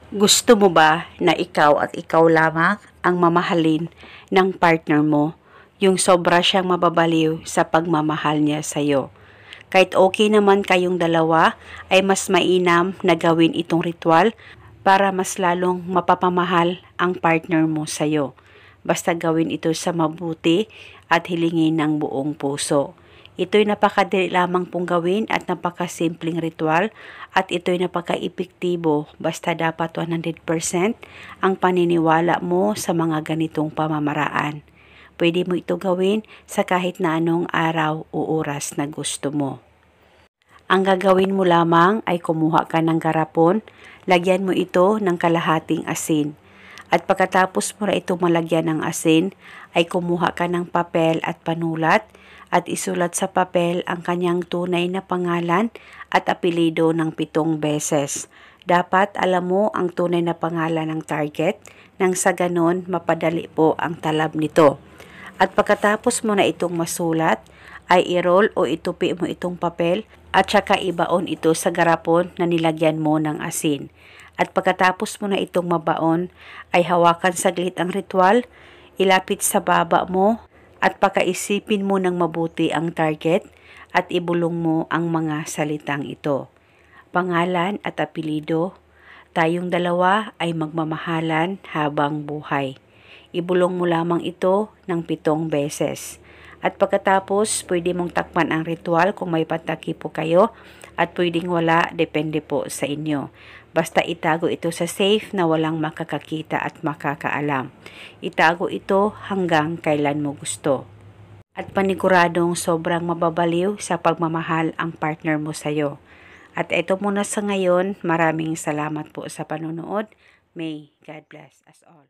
Gusto mo ba na ikaw at ikaw lamang ang mamahalin ng partner mo, yung sobra siyang mababaliw sa pagmamahal niya sa'yo? Kahit okay naman kayong dalawa, ay mas mainam na gawin itong ritual para mas lalong mapapamahal ang partner mo sa'yo. Basta gawin ito sa mabuti at hilingin ng buong puso. Ito'y napakadali lamang pong gawin at napakasimpleng ritual at ito'y napaka-epektibo basta dapat 100% ang paniniwala mo sa mga ganitong pamamaraan. Pwede mo ito gawin sa kahit na anong araw o oras na gusto mo. Ang gagawin mo lamang ay kumuha ka ng garapon, lagyan mo ito ng kalahating asin. At pagkatapos mo na ito malagyan ng asin, ay kumuha ka ng papel at panulat at isulat sa papel ang kanyang tunay na pangalan at apelido ng 7 beses. Dapat alam mo ang tunay na pangalan ng target nang sa ganon mapadali po ang talab nito. At pagkatapos mo na itong masulat, ay i-roll o itupi mo itong papel at saka ibaon ito sa garapon na nilagyan mo ng asin. At pagkatapos mo na itong mabaon, ay hawakan saglit ang ritual, ilapit sa baba mo at pakaisipin mo ng mabuti ang target at ibulong mo ang mga salitang ito. Pangalan at apelido, tayong dalawa ay magmamahalan habang buhay. Ibulong mo lamang ito ng 7 beses. At pagkatapos, pwede mong takpan ang ritual kung may pataki po kayo at pwedeng wala, depende po sa inyo. Basta itago ito sa safe na walang makakakita at makakaalam. Itago ito hanggang kailan mo gusto. At paniguradong sobrang mababaliw sa pagmamahal ang partner mo sa'yo. At ito muna sa ngayon, maraming salamat po sa panonood. May God bless us all.